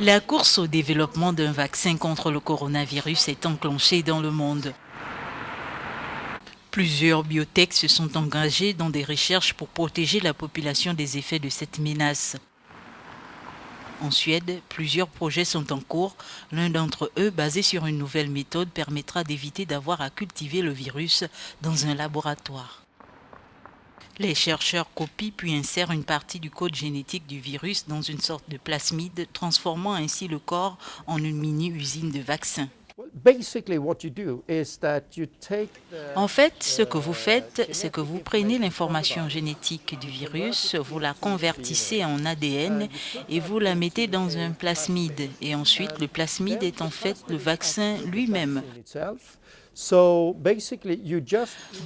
La course au développement d'un vaccin contre le coronavirus est enclenchée dans le monde. Plusieurs biotechs se sont engagés dans des recherches pour protéger la population des effets de cette menace. En Suède, plusieurs projets sont en cours. L'un d'entre eux, basé sur une nouvelle méthode, permettra d'éviter d'avoir à cultiver le virus dans un laboratoire. Les chercheurs copient puis insèrent une partie du code génétique du virus dans une sorte de plasmide, transformant ainsi le corps en une mini-usine de vaccins. En fait, ce que vous faites, c'est que vous prenez l'information génétique du virus, vous la convertissez en ADN et vous la mettez dans un plasmide. Et ensuite, le plasmide est en fait le vaccin lui-même.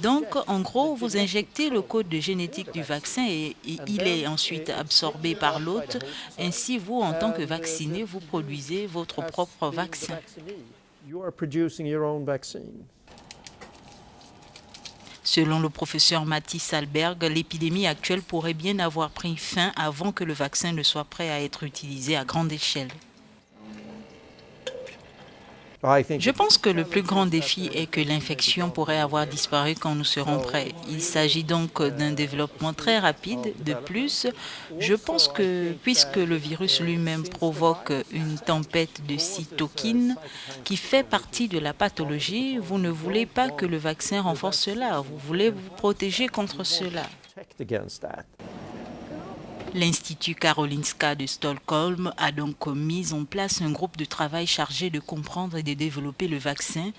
Donc, en gros, vous injectez le code de génétique du vaccin et il est ensuite absorbé par l'hôte. Ainsi, vous, en tant que vacciné, vous produisez votre propre vaccin. Selon le professeur Mathis Salberg, l'épidémie actuelle pourrait bien avoir pris fin avant que le vaccin ne soit prêt à être utilisé à grande échelle. Je pense que le plus grand défi est que l'infection pourrait avoir disparu quand nous serons prêts. Il s'agit donc d'un développement très rapide. De plus, je pense que puisque le virus lui-même provoque une tempête de cytokines qui fait partie de la pathologie, vous ne voulez pas que le vaccin renforce cela. Vous voulez vous protéger contre cela. L'Institut Karolinska de Stockholm a donc mis en place un groupe de travail chargé de comprendre et de développer le vaccin.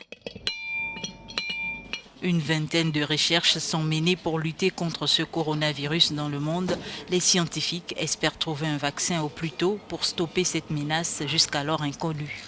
Une vingtaine de recherches sont menées pour lutter contre ce coronavirus dans le monde. Les scientifiques espèrent trouver un vaccin au plus tôt pour stopper cette menace jusqu'alors inconnue.